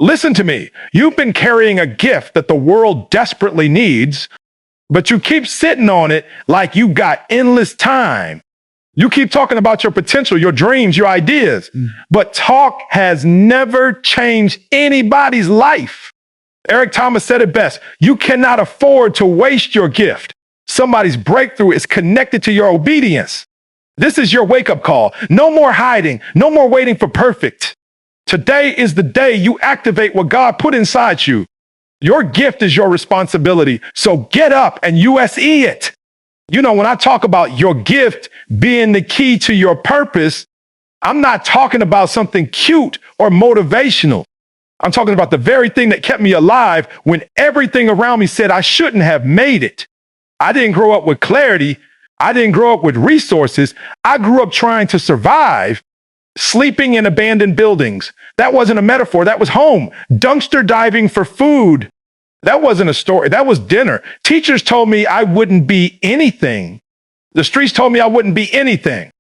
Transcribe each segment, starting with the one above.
Listen to me. You've been carrying a gift that the world desperately needs, but you keep sitting on it like you got endless time. You keep talking about your potential, your dreams, your ideas, but talk has never changed anybody's life. Eric Thomas said it best. You cannot afford to waste your gift. Somebody's breakthrough is connected to your obedience. This is your wake-up call. No more hiding. No more waiting for perfect. Today is the day you activate what God put inside you. Your gift is your responsibility. So get up and USE it. You know, when I talk about your gift being the key to your purpose, I'm not talking about something cute or motivational. I'm talking about the very thing that kept me alive when everything around me said I shouldn't have made it. I didn't grow up with clarity. I didn't grow up with resources. I grew up trying to survive, sleeping in abandoned buildings. That wasn't a metaphor. That was home. Dumpster diving for food. That wasn't a story. That was dinner. Teachers told me I wouldn't be anything. The streets told me I wouldn't be anything.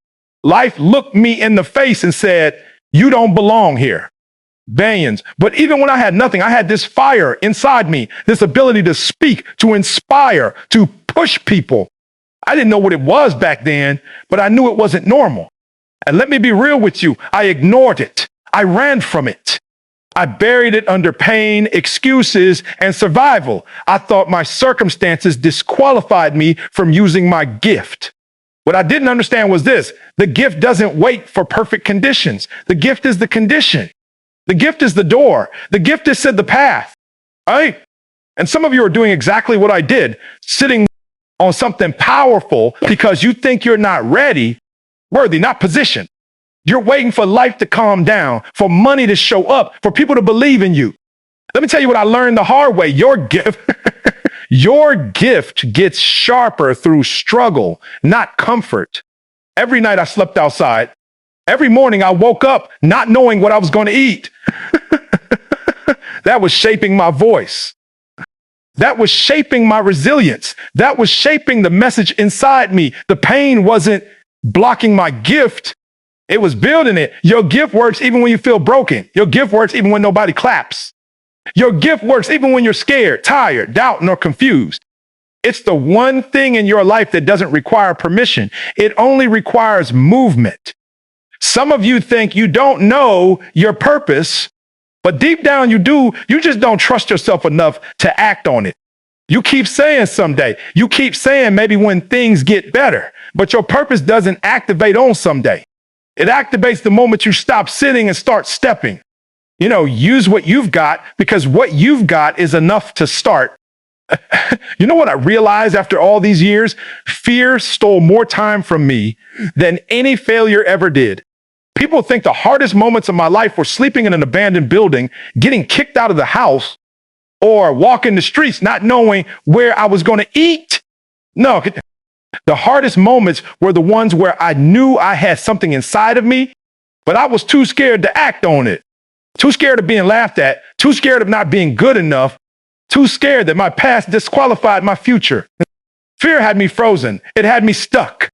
Life looked me in the face and said, you don't belong here. Bands. But even when I had nothing, I had this fire inside me, this ability to speak, to inspire, to push people. I didn't know what it was back then, but I knew it wasn't normal. And let me be real with you. I ignored it. I ran from it. I buried it under pain, excuses, and survival. I thought my circumstances disqualified me from using my gift. What I didn't understand was this: the gift doesn't wait for perfect conditions. The gift is the condition. The gift is the door. The gift is the path. Right? And some of you are doing exactly what I did, sitting on something powerful because you think you're not ready, worthy, not positioned. You're waiting for life to calm down, for money to show up, for people to believe in you. Let me tell you what I learned the hard way. Your gift, your gift gets sharper through struggle, not comfort. Every night I slept outside. Every morning I woke up not knowing what I was going to eat. That was shaping my voice. That was shaping my resilience. That was shaping the message inside me. The pain wasn't blocking my gift. It was building it. Your gift works even when you feel broken. Your gift works even when nobody claps. Your gift works even when you're scared, tired, doubting, or confused. It's the one thing in your life that doesn't require permission. It only requires movement. Some of you think you don't know your purpose, but deep down you do. You just don't trust yourself enough to act on it. You keep saying someday. You keep saying maybe when things get better, but your purpose doesn't activate on someday. It activates the moment you stop sitting and start stepping. You know, use what you've got, because what you've got is enough to start. You know what I realized after all these years? Fear stole more time from me than any failure ever did. People think the hardest moments of my life were sleeping in an abandoned building, getting kicked out of the house, or walking the streets not knowing where I was going to eat. No, the hardest moments were the ones where I knew I had something inside of me, but I was too scared to act on it. Too scared of being laughed at, too scared of not being good enough, too scared that my past disqualified my future. Fear had me frozen. It had me stuck.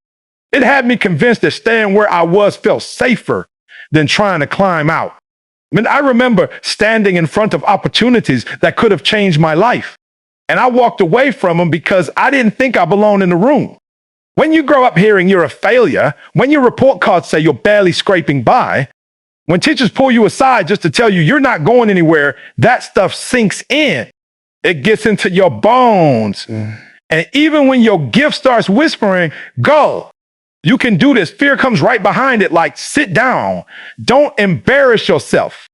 It had me convinced that staying where I was felt safer than trying to climb out. I mean, I remember standing in front of opportunities that could have changed my life, and I walked away from them because I didn't think I belonged in the room. When you grow up hearing you're a failure, when your report cards say you're barely scraping by, when teachers pull you aside just to tell you you're not going anywhere, that stuff sinks in. It gets into your bones. And even when your gift starts whispering, go, you can do this, fear comes right behind it like, sit down. Don't embarrass yourself.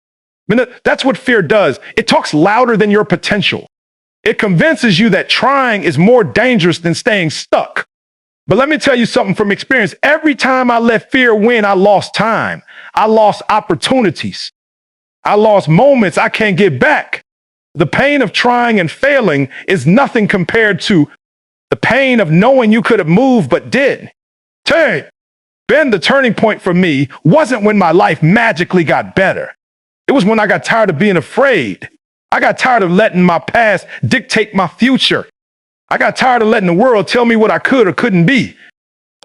I mean, that's what fear does. It talks louder than your potential. It convinces you that trying is more dangerous than staying stuck. But let me tell you something from experience. Every time I let fear win, I lost time. I lost opportunities. I lost moments I can't get back. The pain of trying and failing is nothing compared to the pain of knowing you could have moved but didn't. Ben, the turning point for me wasn't when my life magically got better. It was when I got tired of being afraid. I got tired of letting my past dictate my future. I got tired of letting the world tell me what I could or couldn't be.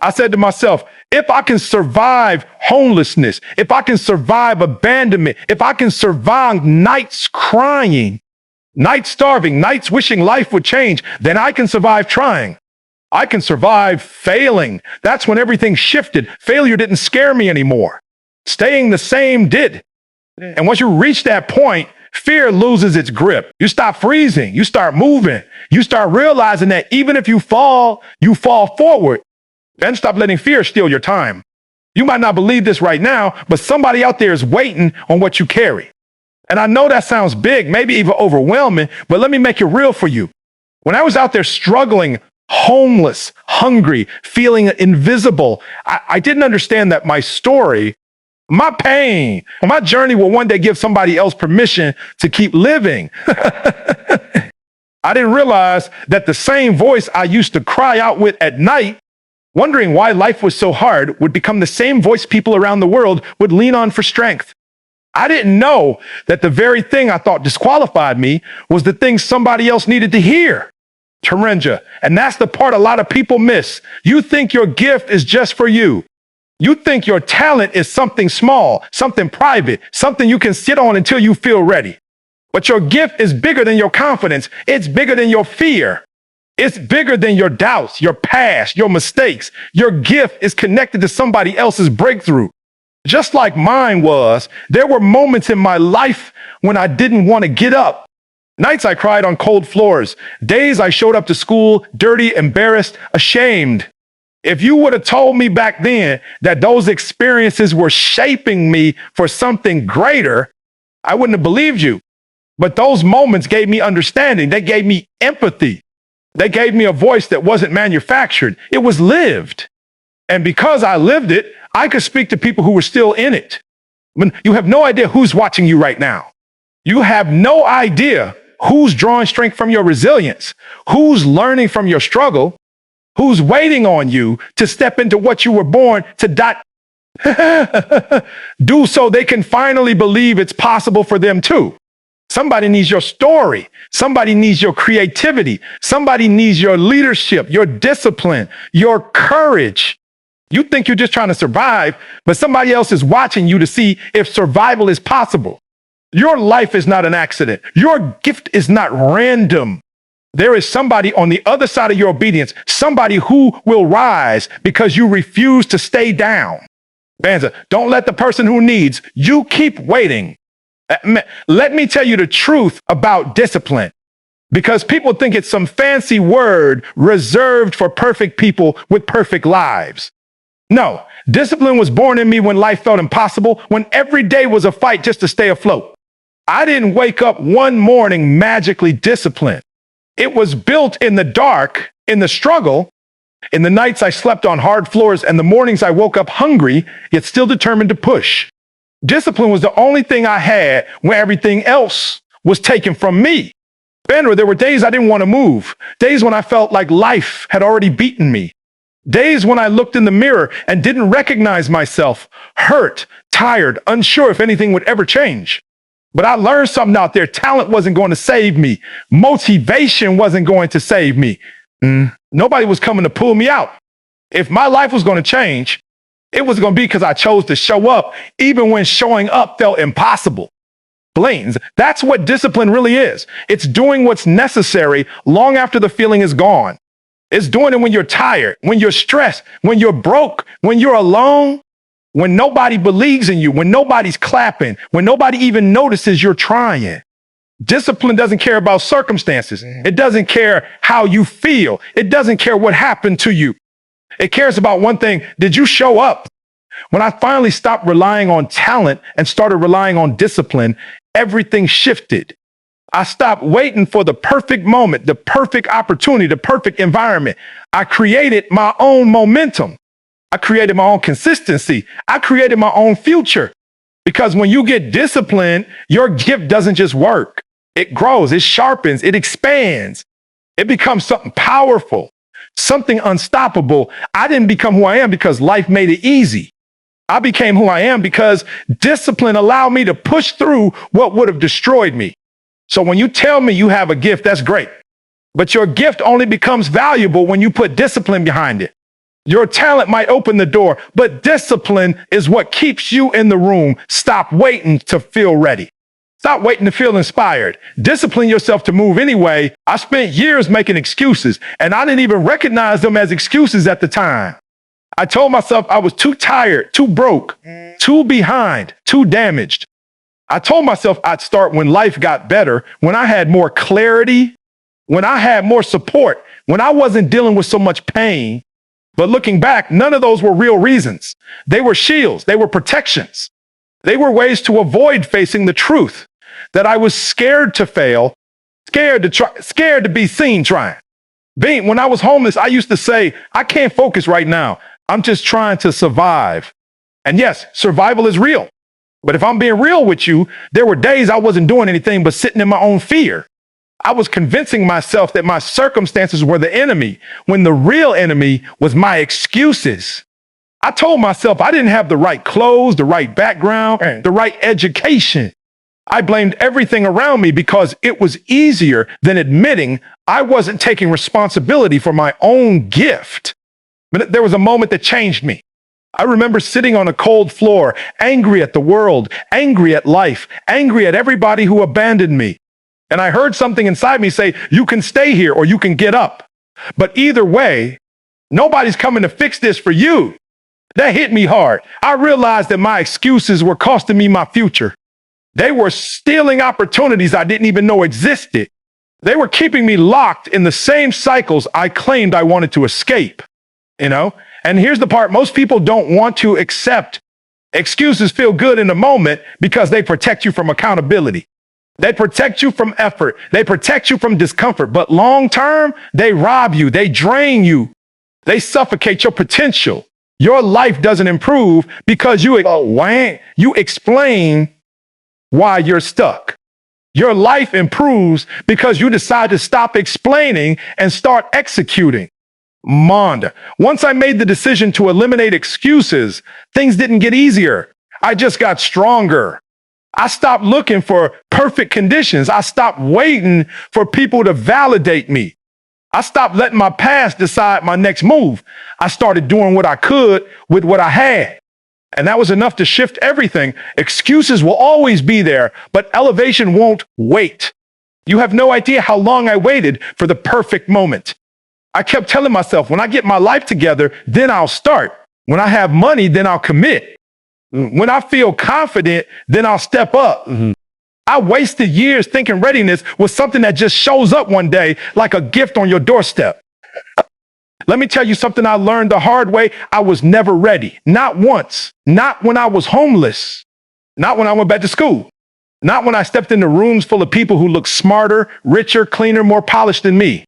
I said to myself, if I can survive homelessness, if I can survive abandonment, if I can survive nights crying, nights starving, nights wishing life would change, then I can survive trying. I can survive failing. That's when everything shifted. Failure didn't scare me anymore. Staying the same did. And once you reach that point, fear loses its grip. You stop freezing. You start moving. You start realizing that even if you fall forward. Then stop letting fear steal your time. You might not believe this right now, but somebody out there is waiting on what you carry. And I know that sounds big, maybe even overwhelming, but let me make it real for you. When I was out there struggling, homeless, hungry, feeling invisible, I didn't understand that my story, my pain, my journey will one day give somebody else permission to keep living. I didn't realize that the same voice I used to cry out with at night, wondering why life was so hard, would become the same voice people around the world would lean on for strength. I didn't know that the very thing I thought disqualified me was the thing somebody else needed to hear. Terenja. And that's the part a lot of people miss. You think your gift is just for you. You think your talent is something small, something private, something you can sit on until you feel ready. But your gift is bigger than your confidence. It's bigger than your fear. It's bigger than your doubts, your past, your mistakes. Your gift is connected to somebody else's breakthrough. Just like mine was, there were moments in my life when I didn't want to get up. Nights I cried on cold floors. Days I showed up to school dirty, embarrassed, ashamed. If you would have told me back then that those experiences were shaping me for something greater, I wouldn't have believed you. But those moments gave me understanding. They gave me empathy. They gave me a voice that wasn't manufactured. It was lived. And because I lived it, I could speak to people who were still in it. When you have no idea who's watching you right now. You have no idea who's drawing strength from your resilience, who's learning from your struggle, who's waiting on you to step into what you were born to do so they can finally believe it's possible for them too. Somebody needs your story. Somebody needs your creativity. Somebody needs your leadership, your discipline, your courage. You think you're just trying to survive, but somebody else is watching you to see if survival is possible. Your life is not an accident. Your gift is not random. There is somebody on the other side of your obedience, somebody who will rise because you refuse to stay down. Banza, don't let the person who needs you keep waiting. Let me tell you the truth about discipline, because people think it's some fancy word reserved for perfect people with perfect lives. No, discipline was born in me when life felt impossible, when every day was a fight just to stay afloat. I didn't wake up one morning magically disciplined. It was built in the dark, in the struggle, in the nights I slept on hard floors and the mornings I woke up hungry, yet still determined to push. Discipline was the only thing I had when everything else was taken from me. Bandra, there were days I didn't want to move, days when I felt like life had already beaten me, days when I looked in the mirror and didn't recognize myself, hurt, tired, unsure if anything would ever change. But I learned something out there. Talent wasn't going to save me. Motivation wasn't going to save me. Nobody was coming to pull me out. If my life was going to change, it was going to be because I chose to show up, even when showing up felt impossible. Blaines, that's what discipline really is. It's doing what's necessary long after the feeling is gone. It's doing it when you're tired, when you're stressed, when you're broke, when you're alone, when nobody believes in you, when nobody's clapping, when nobody even notices you're trying. Discipline doesn't care about circumstances. It doesn't care how you feel. It doesn't care what happened to you. It cares about one thing. Did you show up? When I finally stopped relying on talent and started relying on discipline, everything shifted. I stopped waiting for the perfect moment, the perfect opportunity, the perfect environment. I created my own momentum. I created my own consistency. I created my own future. Because when you get disciplined, your gift doesn't just work. It grows, it sharpens, it expands. It becomes something powerful, something unstoppable. I didn't become who I am because life made it easy. I became who I am because discipline allowed me to push through what would have destroyed me. So when you tell me you have a gift, that's great. But your gift only becomes valuable when you put discipline behind it. Your talent might open the door, but discipline is what keeps you in the room. Stop waiting to feel ready. Stop waiting to feel inspired. Discipline yourself to move anyway. I spent years making excuses, and I didn't even recognize them as excuses at the time. I told myself I was too tired, too broke, too behind, too damaged. I told myself I'd start when life got better, when I had more clarity, when I had more support, when I wasn't dealing with so much pain. But looking back, none of those were real reasons. They were shields. They were protections. They were ways to avoid facing the truth that I was scared to fail, scared to be seen trying. When I was homeless, I used to say, I can't focus right now. I'm just trying to survive. And yes, survival is real. But if I'm being real with you, there were days I wasn't doing anything but sitting in my own fear. I was convincing myself that my circumstances were the enemy when the real enemy was my excuses. I told myself I didn't have the right clothes, the right background, the right education. I blamed everything around me because it was easier than admitting I wasn't taking responsibility for my own gift. But there was a moment that changed me. I remember sitting on a cold floor, angry at the world, angry at life, angry at everybody who abandoned me. And I heard something inside me say, you can stay here or you can get up. But either way, nobody's coming to fix this for you. That hit me hard. I realized that my excuses were costing me my future. They were stealing opportunities I didn't even know existed. They were keeping me locked in the same cycles I claimed I wanted to escape. And here's the part most people don't want to accept. Excuses feel good in the moment because they protect you from accountability. They protect you from effort. They protect you from discomfort. But long term, they rob you. They drain you. They suffocate your potential. Your life doesn't improve because you explain why you're stuck. Your life improves because you decide to stop explaining and start executing. Once I made the decision to eliminate excuses, things didn't get easier. I just got stronger. I stopped looking for perfect conditions. I stopped waiting for people to validate me. I stopped letting my past decide my next move. I started doing what I could with what I had. And that was enough to shift everything. Excuses will always be there, but elevation won't wait. You have no idea how long I waited for the perfect moment. I kept telling myself, when I get my life together, then I'll start. When I have money, then I'll commit. When I feel confident, then I'll step up. I wasted years thinking readiness was something that just shows up one day like a gift on your doorstep. Let me tell you something I learned the hard way. I was never ready. Not once. Not when I was homeless. Not when I went back to school. Not when I stepped into rooms full of people who looked smarter, richer, cleaner, more polished than me.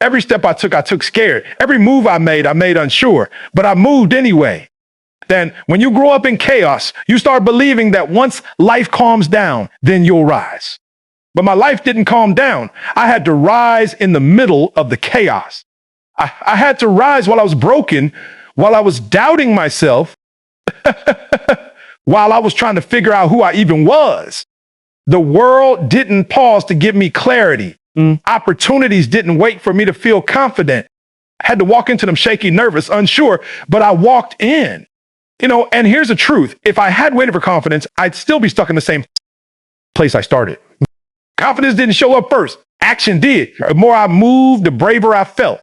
Every step I took scared. Every move I made unsure. But I moved anyway. Then when you grow up in chaos, you start believing that once life calms down, then you'll rise. But my life didn't calm down. I had to rise in the middle of the chaos. I had to rise while I was broken, while I was doubting myself, while I was trying to figure out who I even was. The world didn't pause to give me clarity. Opportunities didn't wait for me to feel confident. I had to walk into them shaky, nervous, unsure, but I walked in. And here's the truth. If I had waited for confidence, I'd still be stuck in the same place I started. Confidence didn't show up first. Action did. The more I moved, the braver I felt.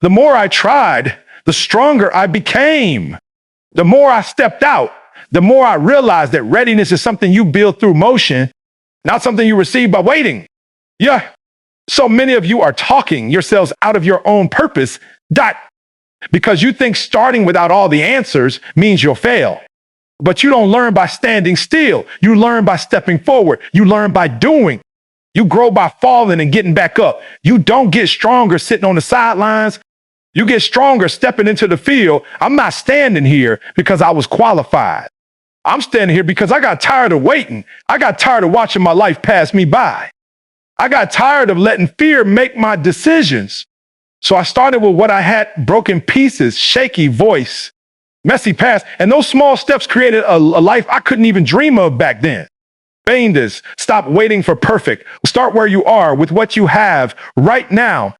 The more I tried, the stronger I became. The more I stepped out, the more I realized that readiness is something you build through motion, not something you receive by waiting. Yeah. So many of you are talking yourselves out of your own purpose, because you think starting without all the answers means you'll fail. But you don't learn by standing still. You learn by stepping forward. You learn by doing. You grow by falling and getting back up. You don't get stronger sitting on the sidelines. You get stronger stepping into the field. I'm not standing here because I was qualified. I'm standing here because I got tired of waiting. I got tired of watching my life pass me by. I got tired of letting fear make my decisions. So I started with what I had: broken pieces, shaky voice, messy past. And those small steps created a life I couldn't even dream of back then. Stop waiting for perfect. Start where you are with what you have right now.